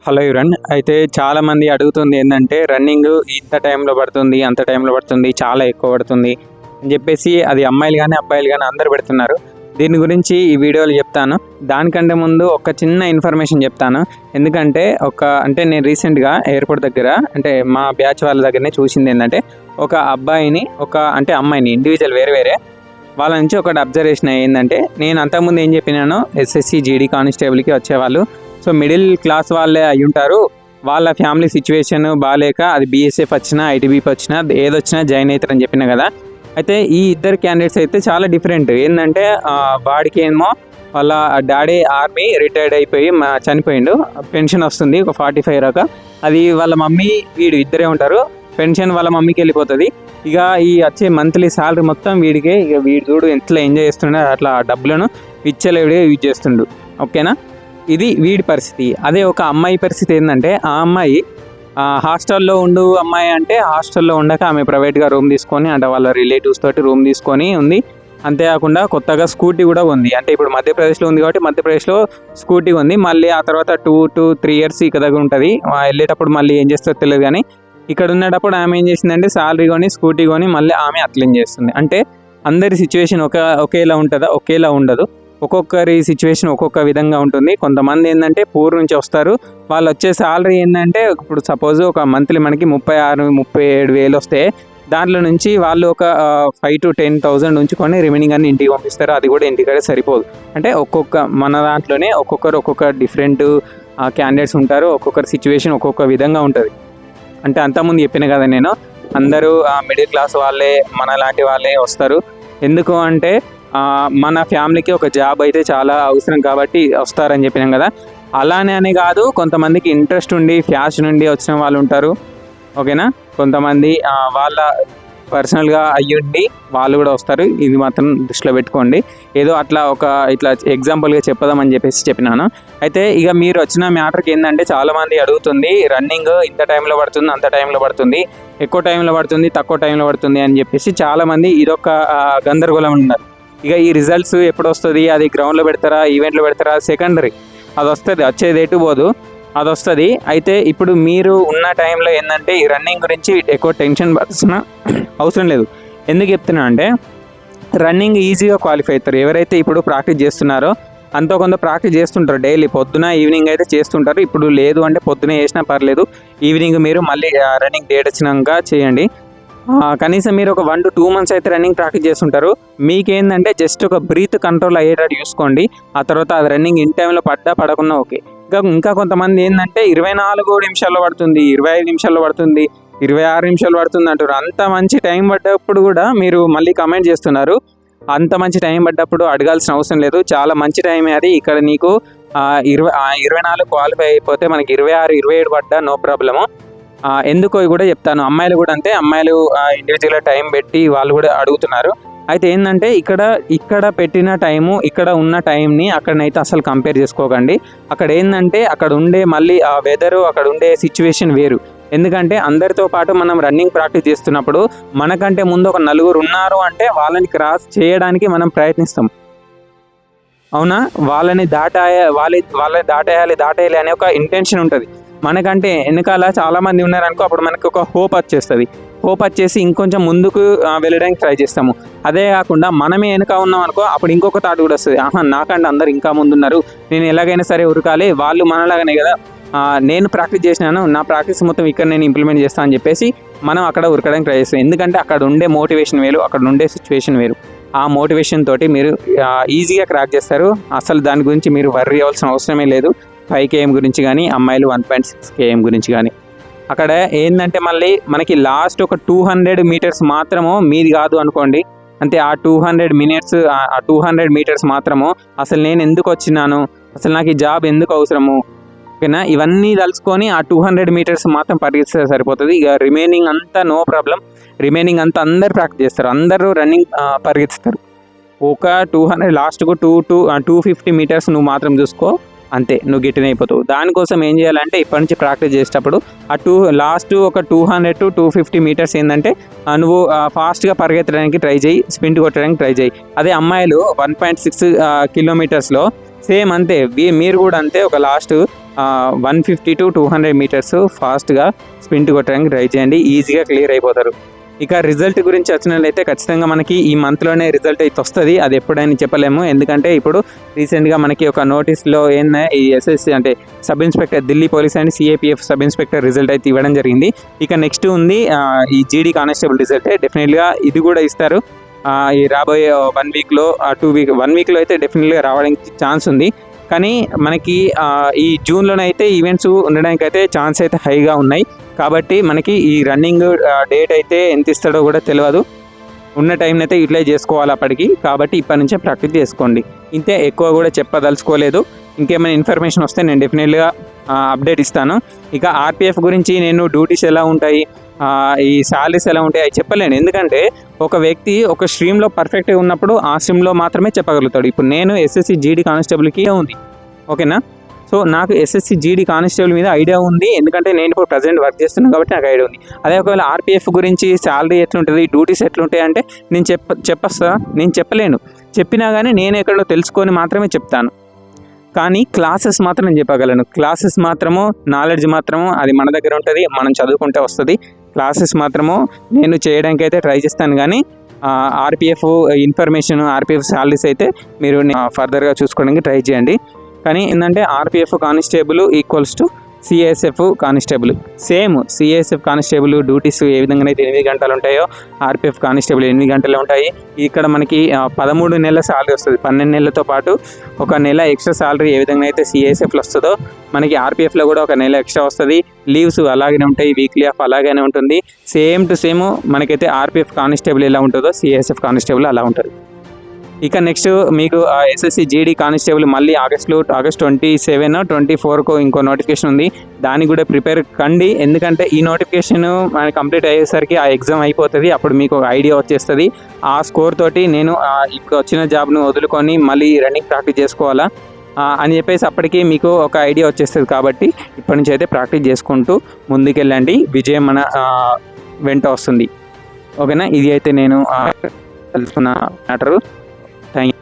Hello ఎవరన్ అయితే చాలామంది అడుగుతుంది ఏంటంటే రన్నింగ్ ఇంత టైంలో పడుతుంది అంత టైంలో పడుతుంది చాలా ఎక్కువ పడుతుంది అని చెప్పేసి అది అమ్మాయిలు కానీ అబ్బాయిలు కానీ అందరు పెడుతున్నారు. దీని గురించి ఈ వీడియోలో చెప్తాను. దానికంటే ముందు ఒక చిన్న ఇన్ఫర్మేషన్ చెప్తాను. ఎందుకంటే అంటే నేను రీసెంట్గా ఎయిర్పోర్ట్ దగ్గర అంటే మా బ్యాచ్ వాళ్ళ దగ్గరనే చూసింది ఏంటంటే ఒక అబ్బాయిని అంటే అమ్మాయిని ఇండివిజువల్ వేరే వేరే వాళ్ళ నుంచి ఒకటి అబ్జర్వేషన్ ఏంటంటే నేను అంతకుముందు ఏం చెప్పినాను ఎస్ఎస్సి జీడీ కానిస్టేబుల్కి వచ్చేవాళ్ళు. సో మిడిల్ క్లాస్ వాళ్ళే అయి ఉంటారు. వాళ్ళ ఫ్యామిలీ సిచ్యువేషన్ బాగాలేక అది బీఎస్ఎఫ్ వచ్చినా ఐటీబీపీ వచ్చినా ఏదొచ్చినా జాయిన్ అవుతారని చెప్పిన కదా. అయితే ఈ ఇద్దరు క్యాండిడేట్స్ అయితే చాలా డిఫరెంట్. ఏంటంటే వాడికి ఏమో వాళ్ళ డాడీ ఆర్మీ రిటైర్డ్ అయిపోయి చనిపోయిండు. పెన్షన్ వస్తుంది ఒక 45 దాకా. అది వాళ్ళ మమ్మీ వీడు ఇద్దరే ఉంటారు. పెన్షన్ వాళ్ళ మమ్మీకి వెళ్ళిపోతుంది. ఇక ఈ వచ్చే మంత్లీ శాలరీ మొత్తం వీడికే. ఇక వీడు చూడు ఎంతలో ఎంజాయ్ చేస్తుండే అట్లా డబ్బులను విచ్చలవిడిగా యూజ్ చేస్తుండు. ఓకేనా, ఇది వీడి పరిస్థితి. అదే ఒక అమ్మాయి పరిస్థితి ఏంటంటే ఆ అమ్మాయి హాస్టల్లో ఉండు అమ్మాయి అంటే హాస్టల్లో ఉండక ఆమె ప్రైవేట్గా రూమ్ తీసుకొని అంటే వాళ్ళ రిలేటివ్స్ తోటి రూమ్ తీసుకొని ఉంది. అంతేకాకుండా కొత్తగా స్కూటీ కూడా ఉంది. అంటే ఇప్పుడు మధ్యప్రదేశ్లో ఉంది కాబట్టి మధ్యప్రదేశ్లో స్కూటీ ఉంది. మళ్ళీ ఆ తర్వాత 2 to 3 years ఇక్కడ దగ్గర ఉంటుంది. వెళ్ళేటప్పుడు మళ్ళీ ఏం చేస్తారో తెలియదు. కానీ ఇక్కడ ఉన్నప్పుడు ఆమె ఏం చేసిందంటే శాలరీ కొని స్కూటీ కొని మళ్ళీ ఆమె అట్లేం చేస్తుంది. అంటే అందరి సిచ్యువేషన్ ఒకేలా ఉంటుందా? ఒకేలా ఉండదు. ఒక్కొక్కరి సిచ్యువేషన్ ఒక్కొక్క విధంగా ఉంటుంది. కొంతమంది ఏంటంటే పూర్ నుంచి వస్తారు. వాళ్ళు వచ్చే శాలరీ ఏంటంటే ఇప్పుడు సపోజ్ ఒక మంత్లీ మనకి 36-37 వేలు వస్తే దాంట్లో నుంచి వాళ్ళు ఒక 5 to 10,000 ఉంచుకొని రిమైనింగ్ అన్ని ఇంటికి పంపిస్తారు. అది కూడా ఇంటికాడే సరిపోదు. అంటే మన దాంట్లోనే ఒక్కొక్క డిఫరెంట్ క్యాండిడేట్స్ ఉంటారు. ఒక్కొక్కరి సిచ్యువేషన్ ఒక్కొక్క విధంగా ఉంటుంది. అంటే అంతకుముందు చెప్పిన కదా నేను, అందరూ మిడిల్ క్లాస్ వాళ్ళే మన లాంటి వాళ్ళే వస్తారు. ఎందుకు అంటే మన ఫ్యామిలీకి ఒక జాబ్ అయితే చాలా అవసరం కాబట్టి వస్తారని చెప్పినాం కదా. అలానే అని కాదు, కొంతమందికి ఇంట్రెస్ట్ ఉండి ఫ్యాషన్ ఉండి వచ్చిన వాళ్ళు ఉంటారు. ఓకేనా, కొంతమంది వాళ్ళ పర్సనల్గా అయ్యుండి వాళ్ళు కూడా వస్తారు. ఇది మాత్రం దృష్టిలో పెట్టుకోండి. ఏదో ఇట్లా ఎగ్జాంపుల్గా చెప్పదామని చెప్పేసి చెప్పినాను. అయితే ఇక మీరు వచ్చిన మ్యాటర్కి ఏంటంటే చాలామంది అడుగుతుంది రన్నింగ్ ఇంత టైంలో పడుతుంది అంత టైంలో పడుతుంది, ఎక్కువ టైంలో పడుతుంది తక్కువ టైంలో పడుతుంది అని చెప్పేసి చాలామంది ఇదొక గందరగోళం ఉన్నారు. ఇక ఈ రిజల్ట్స్ ఎప్పుడు వస్తుంది, అది గ్రౌండ్లో పెడతారా ఈవెంట్లో పెడతారా సెకండరీ, అది వస్తుంది, వచ్చేది ఎటు పోదు, అది వస్తుంది. అయితే ఇప్పుడు మీరు ఉన్న టైంలో ఏంటంటే ఈ రన్నింగ్ గురించి ఎక్కువ టెన్షన్ పడాల్సిన అవసరం లేదు. ఎందుకు చెప్తున్నా అంటే రన్నింగ్ ఈజీగా క్వాలిఫై అవుతారు. ఎవరైతే ఇప్పుడు ప్రాక్టీస్ చేస్తున్నారో అంతో కొంత ప్రాక్టీస్ చేస్తుంటారు. డైలీ పొద్దున ఈవినింగ్ అయితే చేస్తుంటారు. ఇప్పుడు లేదు అంటే పొద్దున చేసినా పర్లేదు, ఈవినింగ్ మీరు మళ్ళీ రన్నింగ్ డేట్ వచ్చినాక చేయండి. కనీసం మీరు ఒక 1 to 2 months అయితే రన్నింగ్ ప్రాక్టీస్ చేస్తుంటారు. మీకేంటంటే జస్ట్ ఒక బ్రీత్ కంట్రోల్ అయ్యేటట్టు చూసుకోండి. ఆ తర్వాత అది రన్నింగ్ ఇన్ టైంలో పడకున్నా ఓకే. ఇంకా కొంతమంది ఏంటంటే 24 నిమిషాల్లో పడుతుంది, 25 నిమిషాల్లో పడుతుంది, 26 నిమిషాలు పడుతుంది అంటారు. అంత మంచి టైం పడ్డప్పుడు కూడా మీరు మళ్ళీ కమెంట్ చేస్తున్నారు. అంత మంచి టైం పడ్డప్పుడు అడగాల్సిన అవసరం లేదు, చాలా మంచి టైమే అది. ఇక్కడ నీకు 24 క్వాలిఫై అయిపోతే మనకి 26, 27 పడ్డా నో ప్రాబ్లము. ఎందుకో కూడా చెప్తాను. అమ్మాయిలు కూడా అంతే, అమ్మాయిలు ఇండివిజువల్గా టైం పెట్టి వాళ్ళు కూడా అడుగుతున్నారు. అయితే ఏంటంటే ఇక్కడ పెట్టిన టైము ఇక్కడ ఉన్న టైంని అక్కడనైతే అసలు కంపేర్ చేసుకోకండి. అక్కడ ఏంటంటే అక్కడ ఉండే మళ్ళీ ఆ వెదరు అక్కడ ఉండే సిచ్యువేషన్ వేరు. ఎందుకంటే అందరితో పాటు మనం రన్నింగ్ ప్రాక్టీస్ చేస్తున్నప్పుడు మనకంటే ముందు ఒక 4 ఉన్నారు అంటే వాళ్ళని క్రాస్ చేయడానికి మనం ప్రయత్నిస్తాం. అవునా, వాళ్ళని దాటేయాలి అనే ఒక ఇంటెన్షన్ ఉంటుంది. మనకంటే వెనకాల చాలామంది ఉన్నారనుకో, అప్పుడు మనకు ఒక హోప్ వచ్చేసి ఇంకొంచెం ముందుకు వెళ్ళడానికి ట్రై చేస్తాము. అదే కాకుండా మనమే వెనక ఉన్నాం అనుకో, అప్పుడు ఇంకొక థాట్ కూడా వస్తుంది, నాకంటే అందరు ఇంకా ముందున్నారు, నేను ఎలాగైనా సరే ఉరకాలి, వాళ్ళు మనలాగానే కదా, నేను ప్రాక్టీస్ చేసినాను, నా ప్రాక్టీస్ మొత్తం ఇక్కడ నేను ఇంప్లిమెంట్ చేస్తాను అని చెప్పేసి మనం అక్కడ ఉరకడానికి ట్రై చేస్తాం. ఎందుకంటే అక్కడ ఉండే మోటివేషన్ వేరు, అక్కడ ఉండే సిచ్యువేషన్ వేరు. ఆ మోటివేషన్ తోటి మీరు ఈజీగా క్రాక్ చేస్తారు. అసలు దాని గురించి మీరు వర్రీ అవ్వాల్సిన అవసరమే లేదు. 5 km గురించి కానీ అమ్మాయిలు 1.6 km గురించి కానీ. అక్కడ ఏంటంటే మళ్ళీ మనకి లాస్ట్ ఒక 200 meters మాత్రము మీది కాదు అనుకోండి. అంటే ఆ 200 meters మాత్రము అసలు నేను ఎందుకు వచ్చినాను, అసలు నాకు ఈ జాబ్ ఎందుకు అవసరము, ఓకేనా, ఇవన్నీ తలుచుకొని ఆ 200 meters మాత్రం పరిగెత్తిస్తే సరిపోతుంది. ఇక రిమైనింగ్ అంతా నో ప్రాబ్లం. రిమైనింగ్ అంతా అందరు ప్రాక్టీస్ చేస్తారు, అందరూ రన్నింగ్ పరిగెత్తుతారు. ఒక 200 లాస్ట్కు 250 meters నువ్వు మాత్రం చూసుకో, అంతే, నువ్వు గిట్టిన అయిపోతావు. దానికోసం ఏం చేయాలంటే ఇప్పటి నుంచి ప్రాక్టీస్ చేసేటప్పుడు లాస్ట్ ఒక 200 to 250 meters ఏంటంటే నువ్వు ఫాస్ట్గా పరిగెత్తడానికి ట్రై చేయి, స్ప్రింట్ కొట్టడానికి ట్రై చేయి. అదే అమ్మాయిలు 1.6 kilometers సేమ్ అంతే. మీరు కూడా అంతే, ఒక లాస్ట్ 150 to 200 మీటర్స్ ఫాస్ట్గా స్ప్రింట్ కొట్టడానికి ట్రై చేయండి, ఈజీగా క్లియర్ అయిపోతారు. ఇక రిజల్ట్ గురించి వచ్చినట్లయితే ఖచ్చితంగా మనకి ఈ మంత్లోనే రిజల్ట్ అయితే వస్తుంది. అది ఎప్పుడైనా చెప్పలేము, ఎందుకంటే ఇప్పుడు రీసెంట్గా మనకి ఒక నోటీస్లో ఏంటంటే ఈ ఎస్ఎస్సి అంటే sub inspector Delhi police and CAPF sub inspector result అయితే ఇవ్వడం జరిగింది. ఇక నెక్స్ట్ ఉంది ఈ జీడీ కానిస్టేబుల్ రిజల్ట్. డెఫినెట్గా ఇది కూడా ఇస్తారు ఈ రాబోయే 1 వీక్లో 2 వీక్ 1 వీక్లో అయితే డెఫినెట్గా రావడానికి ఛాన్స్ ఉంది. కానీ మనకి ఈ జూన్లోనైతే ఈవెంట్స్ ఉండడానికి అయితే ఛాన్స్ అయితే హైగా ఉన్నాయి. కాబట్టి మనకి ఈ రన్నింగ్ డేట్ అయితే ఎంత ఇస్తాడో కూడా తెలియదు. ఉన్న టైంని అయితే యూటిలైజ్ చేసుకోవాలి అప్పటికి. కాబట్టి ఇప్పటి నుంచే ప్రాక్టీస్ చేసుకోండి. ఇంతే, ఎక్కువ కూడా చెప్పదలుచుకోలేదు. ఇంకేమైనా ఇన్ఫర్మేషన్ వస్తే నేను డెఫినెట్గా అప్డేట్ ఇస్తాను. ఇక ఆర్పిఎఫ్ గురించి నేను డ్యూటీస్ ఎలా ఉంటాయి, ఈ శాలరీస్ ఎలా ఉంటాయి అవి చెప్పలేను. ఎందుకంటే ఒక వ్యక్తి ఒక స్ట్రీమ్లో పర్ఫెక్ట్గా ఉన్నప్పుడు ఆ స్ట్రీమ్లో మాత్రమే చెప్పగలుగుతాడు. ఇప్పుడు నేను ఎస్ఎస్సి జీడీ కానిస్టేబుల్కి ఉంది, ఓకేనా. సో నాకు ఎస్ఎస్సి జీడీ కానిస్టేబుల్ మీద ఐడియా ఉంది, ఎందుకంటే నేను ఇప్పుడు ప్రజెంట్ వర్క్ చేస్తున్నాను కాబట్టి నాకు ఐడియా ఉంది. అదే ఒకవేళ ఆర్పిఎఫ్ గురించి శాలరీ ఎట్లుంటుంది, డ్యూటీస్ ఎట్లుంటాయి అంటే నేను నేను చెప్పలేను. చెప్పినా కానీ నేను ఎక్కడో తెలుసుకొని మాత్రమే చెప్తాను. కానీ క్లాసెస్ మాత్రం నేను చెప్పగలను. క్లాసెస్ మాత్రము నాలెడ్జ్ మాత్రము అది మన దగ్గర ఉంటుంది, మనం చదువుకుంటే వస్తుంది. క్లాసెస్ మాత్రము నేను చేయడానికి అయితే ట్రై చేస్తాను. కానీ ఆర్పిఎఫ్ ఇన్ఫర్మేషన్, ఆర్పిఎఫ్ శాలరీస్ అయితే మీరు ఫర్దర్గా చూసుకోవడానికి ట్రై చేయండి. కానీ ఏంటంటే RPF constable equals to CSF constable same. CSF constable duties ఏ విధంగా అయితే 8 గంటలు ఉంటాయో ఆర్పిఎఫ్ కానిస్టేబుల్ 8 గంటలు ఉంటాయి. ఇక్కడ మనకి 13 నెలల శాలరీ వస్తుంది. 12 నెలలతో పాటు 1 నెల ఎక్స్ట్రా శాలరీ ఏ విధంగా అయితే సిఎస్ఎఫ్లో వస్తుందో మనకి ఆర్పిఎఫ్లో కూడా 1 నెల ఎక్స్ట్రా వస్తుంది. లీవ్స్ అలాగే ఉంటాయి, వీక్లీ ఆఫ్ అలాగే ఉంటుంది. సేమ్ టు సేమ్ మనకైతే ఆర్పిఎఫ్ కానిస్టేబుల్ ఎలా ఉంటుందో సిఎస్ఎఫ్ కానిస్టేబుల్ అలా ఉంటుంది. ఇక నెక్స్ట్ మీకు ఎస్ఎస్సి జీడీ కానిస్టేబుల్ మళ్ళీ ఆగస్ట్ 27, 24 ఇంకో నోటిఫికేషన్ ఉంది. దానికి కూడా ప్రిపేర్ కండి, ఎందుకంటే ఈ నోటిఫికేషన్ మనకి కంప్లీట్ అయ్యేసరికి ఆ ఎగ్జామ్ అయిపోతుంది. అప్పుడు మీకు ఒక ఐడియా వచ్చేస్తుంది. ఆ స్కోర్ తోటి నేను ఇప్పుడు వచ్చిన జాబ్ను వదులుకొని మళ్ళీ రన్నింగ్ ప్రాక్టీస్ చేసుకోవాలా అని చెప్పేసి అప్పటికి మీకు ఒక ఐడియా వచ్చేస్తుంది. కాబట్టి ఇప్పటి నుంచి అయితే ప్రాక్టీస్ చేసుకుంటూ ముందుకెళ్ళండి, విజయం మన వెంట వస్తుంది, ఓకేనా. ఇది అయితే నేను తెలుసుకున్న మ్యాటరు. Thank you.